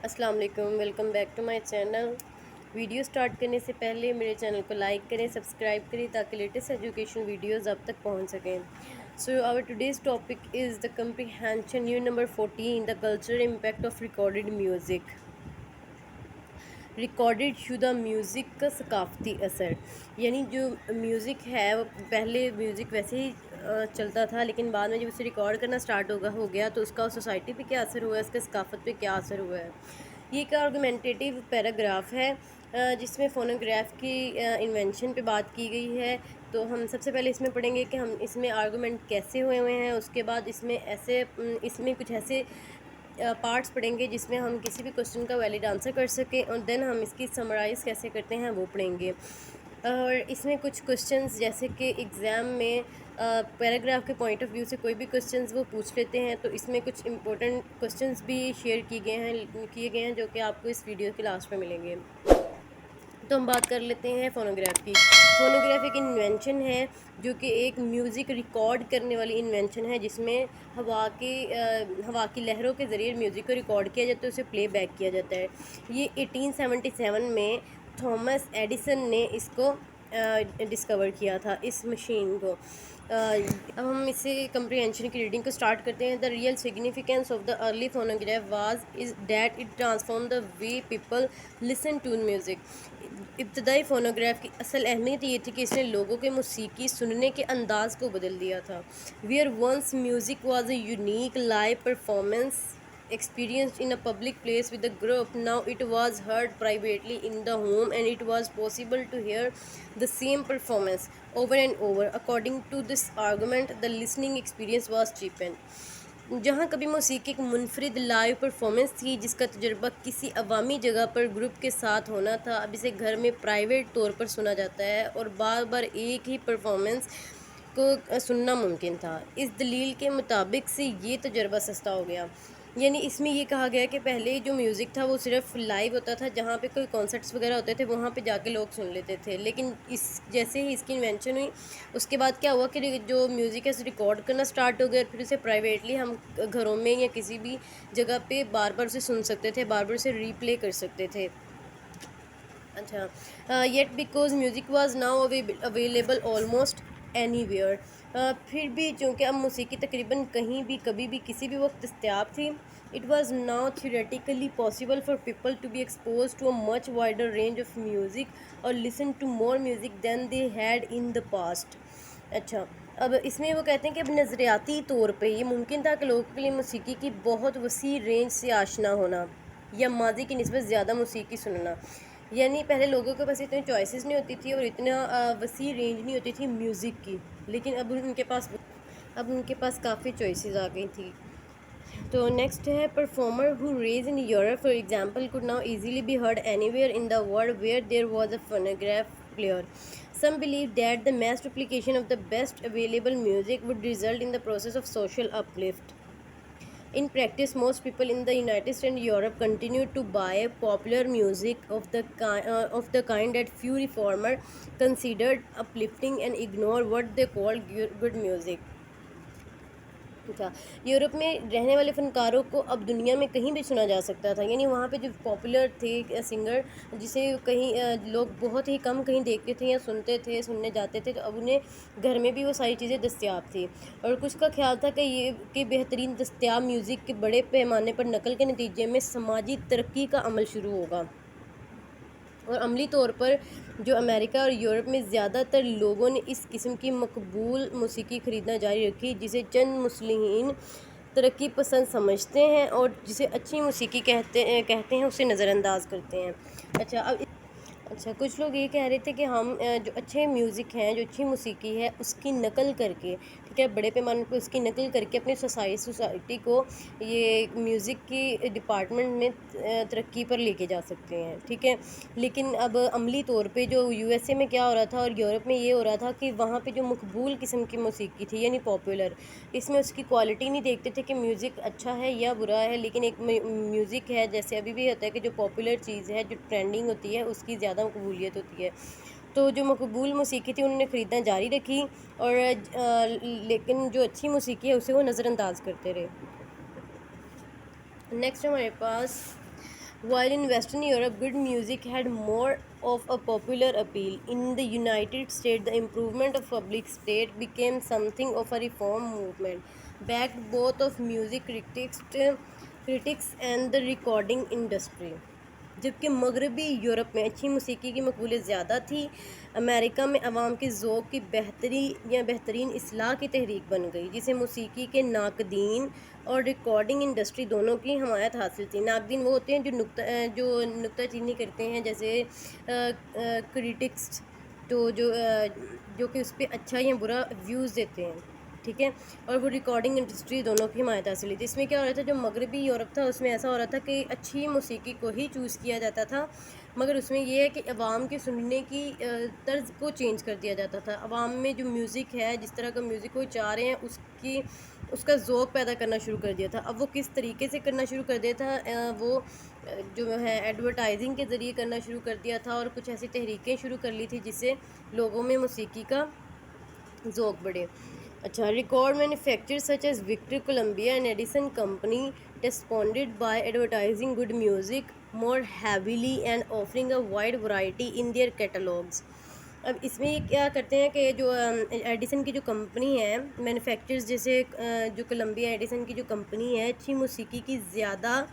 السلام علیکم، welcome back to my channel. Video start کرنے سے پہلے میرے چینل کو لائک کریں، سبسکرائب کریں تاکہ لیٹسٹ ایجوکیشن ویڈیوز آپ تک پہنچ سکیں۔ So our today's topic is the comprehension unit number 14، the cultural impact of recorded music. Recorded شدہ میوزک کا ثقافتی اثر، یعنی جو میوزک ہے وہ پہلے میوزک ویسے ہی چلتا تھا، لیکن بعد میں جب اسے ریکارڈ کرنا سٹارٹ ہو گیا تو اس کا سوسائٹی پہ کیا اثر ہوا ہے، اس کے ثقافت پہ کیا اثر ہوا ہے۔ یہ ایک آرگومنٹیٹیو پیراگراف ہے جس میں فونوگراف کی انوینشن پہ بات کی گئی ہے۔ تو ہم سب سے پہلے اس میں پڑھیں گے کہ ہم اس میں آرگومنٹ کیسے ہوئے ہیں، اس کے بعد اس میں کچھ ایسے پارٹس پڑھیں گے جس میں ہم کسی بھی کوسچن کا ویلڈ آنسر کر سکیں، اور دین ہم اس کی سمرائز کیسے کرتے ہیں وہ پڑھیں گے۔ اور اس میں کچھ کوسچنز جیسے کہ ایگزام میں پیراگراف کے پوائنٹ آف ویو سے کوئی بھی کوسچنز وہ پوچھ لیتے ہیں، تو اس میں کچھ امپورٹنٹ کوسچنز بھی شیئر کیے گئے ہیں جو کہ آپ کو اس ویڈیو کے لاسٹ میں ملیں گے۔ تو ہم بات کر لیتے ہیں فونوگراف کی۔ فونوگراف ایک انوینشن ہے جو کہ ایک میوزک ریکارڈ کرنے والی انوینشن ہے، جس میں ہوا کی لہروں کے ذریعے میوزک کو ریکارڈ کیا جاتا ہے، اسے پلے بیک کیا جاتا ہے۔ یہ 1877 میں تھامس ایڈیسن نے اس کو ڈسکور کیا تھا، اس مشین کو۔ اب ہم اس سے کمپریہینشن کی ریڈنگ کو سٹارٹ کرتے ہیں۔ The real significance of the early phonograph is that it transform the way people listen to music. ابتدائی فونوگراف کی اصل اہمیت یہ تھی کہ اس نے لوگوں کے موسیقی سننے کے انداز کو بدل دیا تھا۔ Where once music was a unique live performance experienced in a public place with a group, now it was heard privately in the home, and it was possible to hear the same performance over and over. According to this argument, the listening experience was cheapened. جہاں کبھی موسیقی ایک منفرد live performance تھی جس کا تجربہ کسی عوامی جگہ پر گروپ کے ساتھ ہونا تھا، اب اسے گھر میں پرائیویٹ طور پر سنا جاتا ہے اور بار بار ایک ہی پرفارمنس کو سننا ممکن تھا۔ اس دلیل کے مطابق سے یہ تجربہ سستا ہو گیا، یعنی اس میں یہ کہا گیا کہ پہلے جو میوزک تھا وہ صرف لائیو ہوتا تھا، جہاں پہ کوئی کانسرٹس وغیرہ ہوتے تھے وہاں پہ جا کے لوگ سن لیتے تھے، لیکن جیسے ہی اس کی انوینشن ہوئی اس کے بعد کیا ہوا کہ جو میوزک ہے اسے ریکارڈ کرنا سٹارٹ ہو گیا، اور پھر اسے پرائیویٹلی ہم گھروں میں یا کسی بھی جگہ پہ بار بار اسے سن سکتے تھے، بار بار اسے ری پلے کر سکتے تھے۔ اچھا، yet because music was now available almost any where, پھر بھی چونکہ اب موسیقی تقریباً کہیں بھی کبھی بھی کسی بھی وقت دستیاب تھی۔ It was now theoretically possible for people to be exposed to a much wider range of music or listen to more music than they had in the past. اچھا، اب اس میں وہ کہتے ہیں کہ اب نظریاتی طور پہ یہ ممکن تھا کہ لوگوں کے لیے موسیقی کی بہت وسیع رینج سے آشنا ہونا یا ماضی کی نسبت زیادہ موسیقی سننا، یعنی پہلے لوگوں کے پاس اتنی چوائسیز نہیں ہوتی تھی اور اتنا وسیع رینج نہیں ہوتی تھی میوزک کی، لیکن اب ان کے پاس کافی چوائسیز آ گئی تھی۔ تو نیکسٹ ہے performer who raised in Europe for example could now easily be heard anywhere in the world where there was a phonograph player. Some believe that the mass replication of the best available music would result in the process of social uplift. In practice, most people in the United States and Europe continue to buy popular music of the kind that few reformers considered uplifting and ignore what they called good music. تھا Europe میں رہنے والے فنکاروں کو اب دنیا میں کہیں بھی سنا جا سکتا تھا، یعنی وہاں پہ جو پاپولر تھے سنگر جسے کہیں لوگ بہت ہی کم کہیں دیکھتے تھے یا سننے جاتے تھے، تو اب انہیں گھر میں بھی وہ ساری چیزیں دستیاب تھی، اور کچھ کا خیال تھا کہ بہترین دستیاب میوزک کے بڑے پیمانے پر نقل کے نتیجے میں سماجی ترقی کا عمل شروع ہوگا، اور عملی طور پر جو امریکہ اور یورپ میں زیادہ تر لوگوں نے اس قسم کی مقبول موسیقی خریدنا جاری رکھی جسے چند مصلحین ترقی پسند سمجھتے ہیں اور جسے اچھی موسیقی کہتے ہیں اسے نظر انداز کرتے ہیں۔ اچھا، کچھ لوگ یہ کہہ رہے تھے کہ ہم جو اچھے میوزک ہیں، جو اچھی موسیقی ہے اس کی نقل کر کے، ٹھیک ہے، بڑے پیمانے پر اس کی نقل کر کے اپنی سوسائٹی کو یہ میوزک کی ڈپارٹمنٹ میں ترقی پر لے کے جا سکتے ہیں، ٹھیک ہے، لیکن اب عملی طور پہ جو یو ایس اے میں کیا ہو رہا تھا اور یورپ میں یہ ہو رہا تھا کہ وہاں پہ جو مقبول قسم کی موسیقی تھی یعنی پاپولر، اس میں اس کی کوالٹی نہیں دیکھتے تھے کہ میوزک اچھا ہے یا برا ہے، لیکن ایک میوزک ہے جیسے ابھی بھی ہوتا ہے کہ جو پاپولر چیز ہے، جو ٹرینڈنگ ہوتی ہے، اس کی زیادہ مقبولیت ہوتی ہے، تو جو مقبول موسیقی تھی انہوں نے خریدنا جاری رکھی، اور لیکن جو اچھی موسیقی ہے اسے وہ نظر انداز کرتے رہے۔ نیکسٹ ہمارے پاس While in Western Europe, good music had more of a popular appeal. In the United States, the improvement of public state became something of a reform movement, backed both of music critics and the recording industry. جبکہ مغربی Europe میں اچھی موسیقی کی مقبولیت زیادہ تھی، امریکہ میں عوام کے ذوق کی بہترین اصلاح کی تحریک بن گئی، جسے موسیقی کے ناقدین اور ریکارڈنگ انڈسٹری دونوں کی حمایت حاصل تھی۔ ناقدین وہ ہوتے ہیں جو نکتہ چینی کرتے ہیں، جیسے کریٹکس، تو جو کہ اس پہ اچھا یا برا ویوز دیتے ہیں، ٹھیک ہے، اور وہ ریکارڈنگ انڈسٹری دونوں کی حمایت حاصل تھی۔ اس میں کیا ہو رہا تھا، جو مغربی یورپ تھا اس میں ایسا ہو رہا تھا کہ اچھی موسیقی کو ہی چوز کیا جاتا تھا، مگر اس میں یہ ہے کہ عوام کے سننے کی طرز کو چینج کر دیا جاتا تھا۔ عوام میں جو میوزک ہے، جس طرح کا میوزک وہ چاہ رہے ہیں، اس کا ذوق پیدا کرنا شروع کر دیا تھا۔ اب وہ کس طریقے سے کرنا شروع کر دیا تھا، وہ جو ہے ایڈورٹائزنگ کے ذریعے کرنا شروع کر دیا تھا، اور کچھ ایسی تحریکیں شروع کر لی تھی جس سے لوگوں میں موسیقی کا ذوق بڑھے۔ اچھا، record manufacturer such as Victor, Columbia and Edison company responded by advertising good music more heavily and offering a wide variety in their catalogs۔ اب اس میں یہ کیا کرتے ہیں کہ جو ایڈیسن کی جو کمپنی ہے، مینوفیکچرز جیسے جو کولمبیا ایڈیسن کی جو کمپنی ہے، اچھی موسیقی کی زیادہ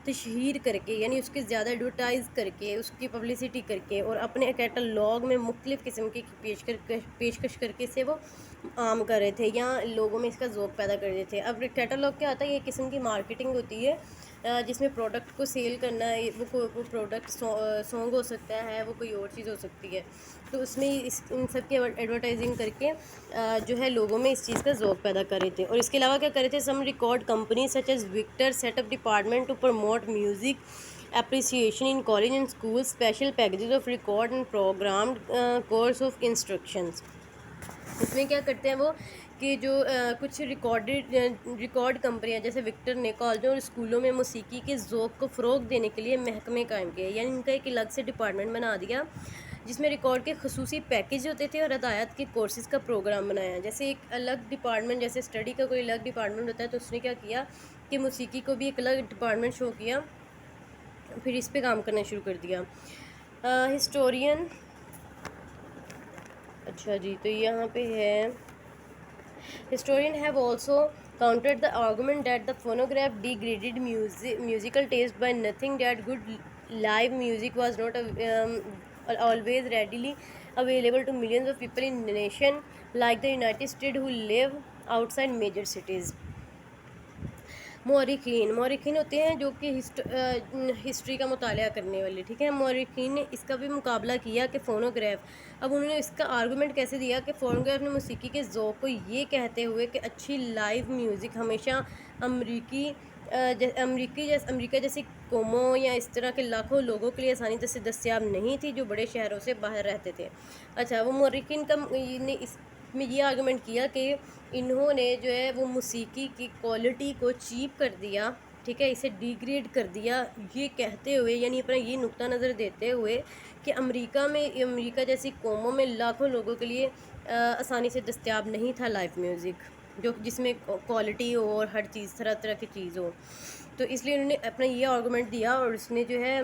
تشہیر کر کے، یعنی اس کی زیادہ ایڈورٹائز کر کے، اس کی پبلسٹی کر کے، اور اپنے کیٹالاگ میں مختلف قسم کی پیشکش کر کے اسے وہ عام کر رہے تھے، یا لوگوں میں اس کا ذوق پیدا کر رہے تھے۔ اب کیٹالاگ کیا ہوتا ہے، یہ قسم کی مارکیٹنگ ہوتی ہے جس میں پروڈکٹ کو سیل کرنا ہے، وہ پروڈکٹ سانگ ہو سکتا ہے، وہ کوئی اور چیز ہو سکتی ہے، تو اس میں ان سب کی ایڈورٹائزنگ کر کے جو ہے لوگوں میں اس چیز کا ذوق پیدا کر رہے تھے۔ اور اس کے علاوہ کیا کر رہے تھے، some record company such as Victor set up department to promote music appreciation in college and school, special packages of record and programmed course of instructions. اس میں کیا کرتے ہیں وہ کہ جو کچھ ریکارڈ کمپنیاں جیسے وکٹر نے کالجوں اور اسکولوں میں موسیقی کے ذوق کو فروغ دینے کے لیے محکمے قائم کیے، یعنی ان کا ایک الگ سے ڈپارٹمنٹ بنا دیا جس میں ریکارڈ کے خصوصی پیکیج ہوتے تھے اور ہدایات کے کورسز کا پروگرام بنایا۔ جیسے ایک الگ ڈپارٹمنٹ، جیسے اسٹڈی کا کوئی الگ ڈپارٹمنٹ ہوتا ہے، تو اس نے کیا کیا کہ موسیقی کو بھی ایک الگ ڈپارٹمنٹ شو کیا، پھر اس پہ کام کرنا شروع کر دیا۔ ہسٹورین، اچھا جی، تو یہاں پہ ہے historians have also countered the argument that the phonograph degraded musical taste by noting that good live music was not always readily available to millions of people in a nation like the United States who live outside major cities۔ مورخین ہوتے ہیں جو کہ history کا مطالعہ کرنے والے، ٹھیک ہے۔ مورخین نے اس کا بھی مقابلہ کیا کہ فونوگراف، اب انہوں نے اس کا آرگومنٹ کیسے دیا کہ فونوگراف نے موسیقی کے ذوق کو یہ کہتے ہوئے کہ اچھی لائیو میوزک ہمیشہ امریکہ جیسی قوموں یا اس طرح کے لاکھوں لوگوں کے لیے آسانی سے دستیاب نہیں تھی جو بڑے شہروں سے باہر رہتے تھے۔ اچھا، وہ مورخین نے اس میں یہ آرگومنٹ کیا کہ انہوں نے جو ہے وہ موسیقی کی کوالٹی کو چیپ کر دیا، ٹھیک ہے، اسے ڈیگریڈ کر دیا، یہ کہتے ہوئے، یعنی اپنا یہ نقطہ نظر دیتے ہوئے کہ امریکہ جیسی قوموں میں لاکھوں لوگوں کے لیے آسانی سے دستیاب نہیں تھا لائیو میوزک، جس میں کوالٹی ہو اور ہر چیز طرح طرح کی چیز ہو، تو اس لیے انہوں نے اپنا یہ آرگومنٹ دیا، اور اس نے جو ہے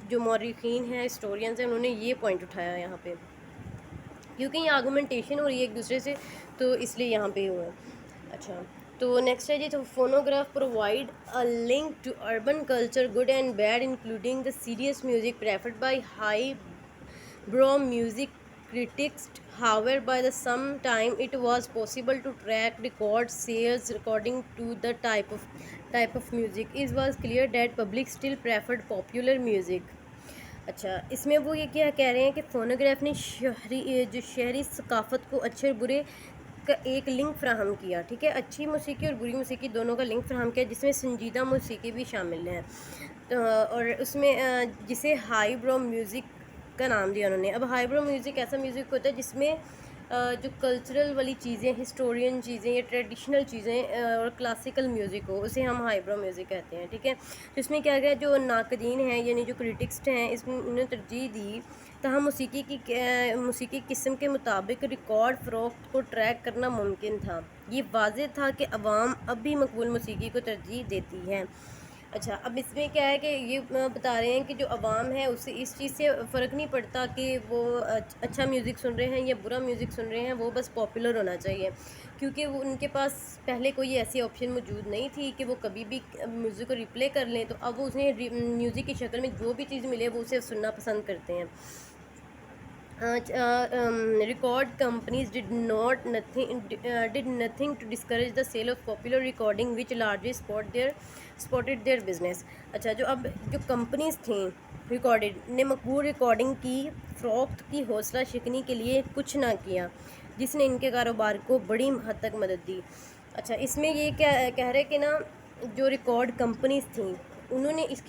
جو مورخین ہیں، ہسٹورینز ہیں، انہوں نے یہ پوائنٹ اٹھایا یہاں پہ، کیونکہ یہ آرگومنٹیشن ہو رہی ہے ایک دوسرے سے، تو اس لیے یہاں پہ ہوا۔ اچھا، تو نیکسٹ ہے جی، تو phonograph provide a link to urban culture good and bad including the serious music preferred by highbrow music critics. However, by the some time it was possible to track record sales according to the type of music. It was clear that public still preferred popular music. اچھا، اس میں وہ یہ کیا کہہ رہے ہیں کہ phonograph نے شہری ثقافت کو اچھے اور برے کا ایک لنک فراہم کیا، ٹھیک ہے، اچھی موسیقی اور بری موسیقی دونوں کا لنک فراہم کیا، جس میں سنجیدہ موسیقی بھی شامل ہے، اور اس میں جسے ہائی برو میوزک کا نام دیا انہوں نے۔ اب ہائی برو میوزک ایسا میوزک ہوتا ہے جس میں جو کلچرل والی چیزیں، ہسٹورین چیزیں یا ٹریڈیشنل چیزیں اور کلاسیکل میوزک ہو، اسے ہم ہائی برو میوزک کہتے ہیں، ٹھیک ہے۔ تو اس میں کیا گیا، جو ناقدین ہیں یعنی جو کریٹکس ہیں، اس میں انہوں نے ترجیح دی، تاہم موسیقی قسم کے مطابق ریکارڈ فروخت کو ٹریک کرنا ممکن تھا۔ یہ واضح تھا کہ عوام اب بھی مقبول موسیقی کو ترجیح دیتی ہے۔ اچھا، اب اس میں کیا ہے کہ یہ بتا رہے ہیں کہ جو عوام ہے اسے اس چیز سے فرق نہیں پڑتا کہ وہ اچھا میوزک سن رہے ہیں یا برا میوزک سن رہے ہیں، وہ بس پاپولر ہونا چاہیے، کیونکہ وہ ان کے پاس پہلے کوئی ایسی آپشن موجود نہیں تھی کہ وہ کبھی بھی میوزک کو ریپلے کر لیں، تو اب وہ انہیں میوزک کی شکل میں جو بھی چیز ملے وہ اسے سننا پسند کرتے ہیں۔ Record companies did nothing to discourage the sale of popular recording, which largely supported their business. اچھا، جو کمپنیز تھیں ریکارڈڈ نے مقبول ریکارڈنگ کی فروخت کی حوصلہ شکنی کے لیے کچھ نہ کیا، جس نے ان کے کاروبار کو بڑی حد تک مدد دی۔ اچھا، اس میں یہ کہہ رہے کہ نا جو ریکارڈ کمپنیز تھیں انہوں نے اس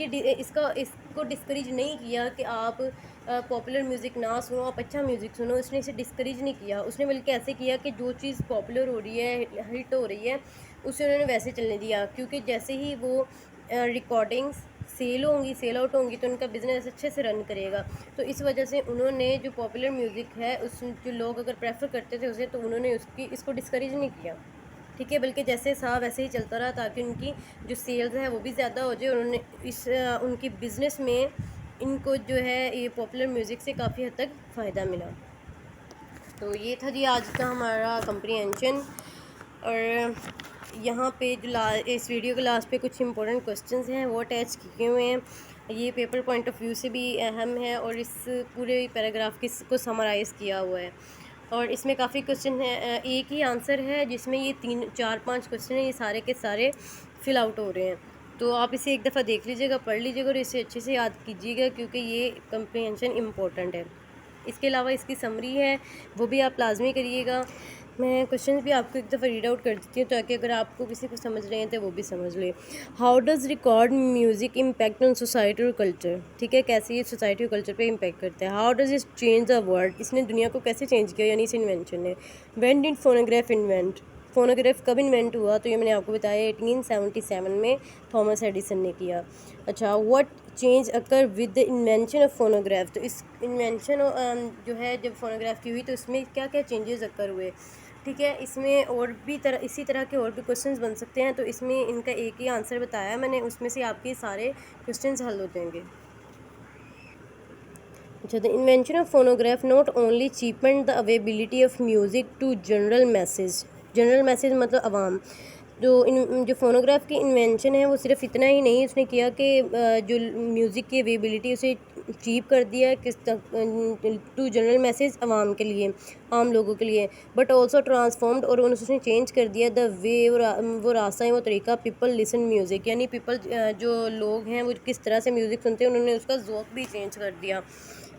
کو ڈسکریج نہیں کیا کہ آپ پاپولر میوزک نہ سنو، آپ اچھا میوزک سنو، اس نے اسے ڈسکریج نہیں کیا، اس نے بلکہ ایسے کیا کہ جو چیز پاپولر ہو رہی ہے، ہٹ ہو رہی ہے، اسے انہوں نے ویسے چلنے دیا، کیونکہ جیسے ہی وہ ریکارڈنگس سیل آؤٹ ہوں گی تو ان کا بزنس اچھے سے رن کرے گا، تو اس وجہ سے انہوں نے جو پاپولر میوزک ہے جو لوگ اگر پریفر کرتے تھے اسے، تو انہوں نے اس کو ڈسکریج نہیں کیا، ٹھیک ہے، بلکہ جیسے صاحب ویسے ہی چلتا رہا تاکہ ان کی جو سیلز ہے وہ بھی زیادہ ہو جائے، اور انہوں نے ان کی بزنس میں ان کو جو ہے یہ پاپولر میوزک سے کافی حد تک فائدہ ملا۔ تو یہ تھا جی آج کا ہمارا کمپریہنشن، اور یہاں پہ جو اس ویڈیو کے لاسٹ پہ کچھ امپورٹنٹ کوسچنز ہیں وہ اٹیچ کیے ہوئے ہیں، یہ پیپر پوائنٹ آف ویو سے بھی اہم ہے، اور اس پورے پیراگراف کو سمرائز کیا ہوا ہے، اور اس میں کافی کوسچن ہیں، ایک ہی آنسر ہے جس میں یہ 4-5 کوسچن ہیں، یہ سارے کے سارے فل آؤٹ ہو رہے ہیں، تو آپ اسے ایک دفعہ دیکھ لیجیے گا، پڑھ لیجیے گا، اور اسے اچھے سے یاد کیجیے گا، کیونکہ یہ کمپریہنشن امپورٹنٹ ہے۔ اس کے علاوہ اس کی سمری ہے وہ بھی آپ لازمی کریے گا۔ میں کوسچنز بھی آپ کو ایک دفعہ ریڈ آؤٹ کر دیتی ہوں تاکہ اگر آپ کو کسی کو سمجھ رہے ہیں تو وہ بھی سمجھ لیں۔ How does record music impact on society اور کلچر، ٹھیک ہے، کیسے یہ سوسائٹی اور کلچر پہ امپیکٹ کرتا ہے۔ How does it change the world, اس نے دنیا کو کیسے چینج کیا، یعنی اس انوینشن نے۔ When did phonograph invent, phonograph کب انوینٹ ہوا، تو یہ میں نے آپ کو بتایا 1877 میں تھامس ایڈیسن نے کیا۔ اچھا، what change occur with the invention of phonograph, تو اس انوینشن جو ہے جب فونوگراف کی ہوئی تو اس میں کیا کیا چینجز اکر ہوئے، ٹھیک ہے، اس میں اور بھی اسی طرح کے اور بھی کوسچنز بن سکتے ہیں، تو اس میں ان کا ایک ہی آنسر بتایا میں نے، اس میں سے آپ کے سارے کوسچنز حل ہو جائیں گے۔ اچھا، the invention of phonograph not only cheapened the availability of music to general masses مطلب عوام، جو فونوگراف کی انوینشن ہے وہ صرف اتنا ہی نہیں اس نے کیا کہ جو میوزک کی اویلیبلٹی اسے چیپ کر دیا ٹو جنرل میسیج عوام کے لیے، عام لوگوں کے لیے، بٹ آلسو ٹرانسفارمڈ، اور اس نے چینج کر دیا دا وے، وہ راستہ ہے، وہ طریقہ، پیپل لسن میوزک، یعنی پیپل جو لوگ ہیں وہ کس طرح سے میوزک سنتے ہیں، انہوں نے اس کا ذوق بھی چینج کر دیا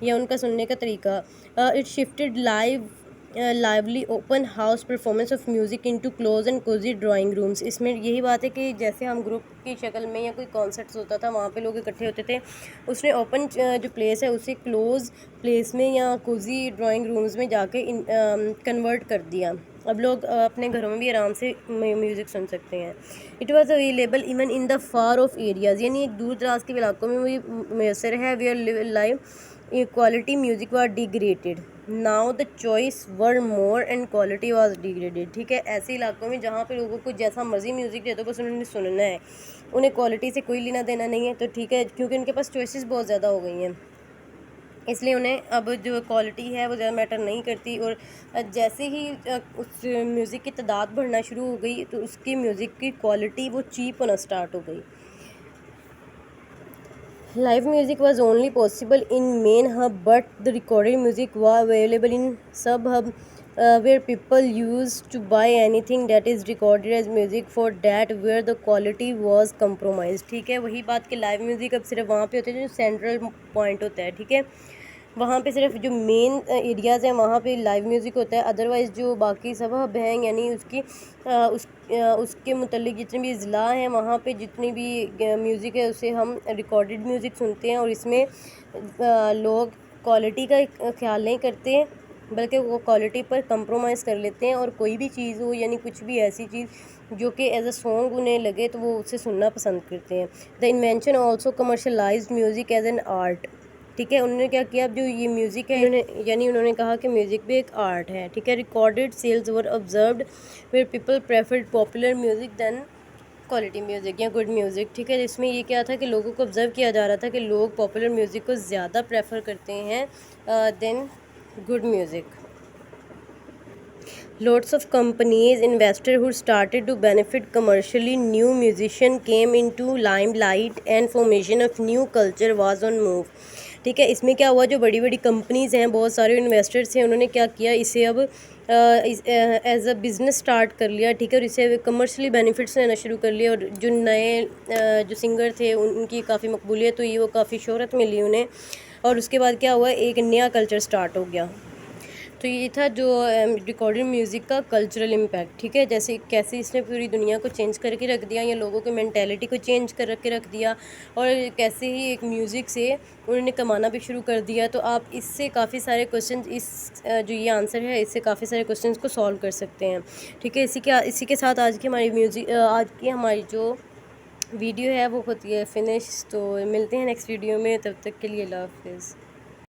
یا ان کا سننے کا طریقہ۔ It shifted lively open house performance of music into close and cozy drawing rooms, اس میں یہی بات ہے کہ جیسے ہم گروپ کی شکل میں یا کوئی کانسرٹس ہوتا تھا وہاں پہ لوگ اکٹھے ہوتے تھے، اس نے اوپن جو پلیس ہے اسے کلوز پلیس میں یا کوزی ڈرائنگ رومز میں جا کے کنورٹ کر دیا، اب لوگ اپنے گھروں میں بھی آرام سے میوزک سن سکتے ہیں۔ It was available even in the for of areas, یعنی ایک دور دراز کے علاقوں میں بھی میسر ہے، where live quality music was degraded, now the choice were more and quality was degraded، ٹھیک ہے، ایسے علاقوں میں جہاں پہ لوگوں کو جیسا مرضی میوزک دے دو بس انہوں نے سننا ہے، انہیں کوالٹی سے کوئی لینا دینا نہیں ہے، تو ٹھیک ہے، کیونکہ ان کے پاس چوائسیز بہت زیادہ ہو گئی ہیں، اس لیے انہیں اب جو کوالٹی ہے وہ زیادہ میٹر نہیں کرتی، اور جیسے ہی اس میوزک کی تعداد بڑھنا شروع ہو گئی تو اس کی میوزک کی کوالٹی وہ چیپ ہونا سٹارٹ ہو گئی۔ Live music was only possible in main hub, but the recorded music was available in sub-hub, where people used to buy anything that is recorded as music for that where the quality was compromised، ٹھیک ہے، وہی بات کہ live music اب صرف وہاں پہ ہوتے ہیں جو سینٹرل پوائنٹ ہوتا ہے، ٹھیک ہے، وہاں پہ صرف جو مین ایریاز ہیں وہاں پہ لائیو میوزک ہوتا ہے، ادروائز جو باقی سب ہب ہیں یعنی اس کے متعلق جتنے بھی اضلاع ہیں وہاں پہ جتنی بھی میوزک ہے اسے ہم ریکارڈڈ میوزک سنتے ہیں، اور اس میں لوگ کوالٹی کا خیال نہیں کرتے ہیں بلکہ وہ کوالٹی پر کمپرومائز کر لیتے ہیں، اور کوئی بھی چیز ہو یعنی کچھ بھی ایسی چیز جو کہ ایز اے سانگ انہیں لگے تو وہ اسے سننا پسند کرتے ہیں۔ The invention also commercialized music as an art, ٹھیک ہے، انہوں نے کیا کیا، اب جو یہ میوزک ہے انہوں نے کہا کہ میوزک بھی ایک آرٹ ہے، ٹھیک ہے، recorded sales were observed where people preferred popular music than quality music یا گڈ میوزک، ٹھیک ہے. اس میں یہ کیا تھا کہ لوگوں کو آبزرو کیا جا رہا تھا کہ لوگ پاپولر میوزک کو زیادہ پریفر کرتے ہیں then good music. Lots of companies, investors who started to benefit commercially, new musician came into limelight and formation of new culture was on move. ٹھیک ہے. اس میں کیا ہوا، جو بڑی بڑی کمپنیز ہیں، بہت سارے انویسٹرس ہیں، انہوں نے کیا کیا، اسے اب ایز اے بزنس اسٹارٹ کر لیا. ٹھیک ہے. اور اسے کمرشلی بینیفٹس لینا شروع کر لیا. اور جو نئے جو سنگر تھے ان کی کافی مقبولیت ہوئی، وہ کافی شہرت ملی انہیں. اور اس کے بعد کیا ہوا، ایک نیا کلچر اسٹارٹ ہو گیا. تو یہ تھا جو ریکارڈڈ میوزک کا کلچرل امپیکٹ. ٹھیک ہے. جیسے کیسے اس نے پوری دنیا کو چینج کر کے رکھ دیا، یا لوگوں کی مینٹیلٹی کو چینج کر کے رکھ دیا، اور کیسے ہی ایک میوزک سے انہوں نے کمانا بھی شروع کر دیا. تو آپ اس سے کافی سارے کوشچنز، اس جو یہ آنسر ہے، اس سے کافی سارے کوشچنز کو سالو کر سکتے ہیں. ٹھیک ہے. اسی کے ساتھ آج کی ہماری جو ویڈیو ہے وہ ہوتی ہے فنش. تو ملتے ہیں نیکسٹ ویڈیو میں، تب تک کے لیے اللہ حافظ.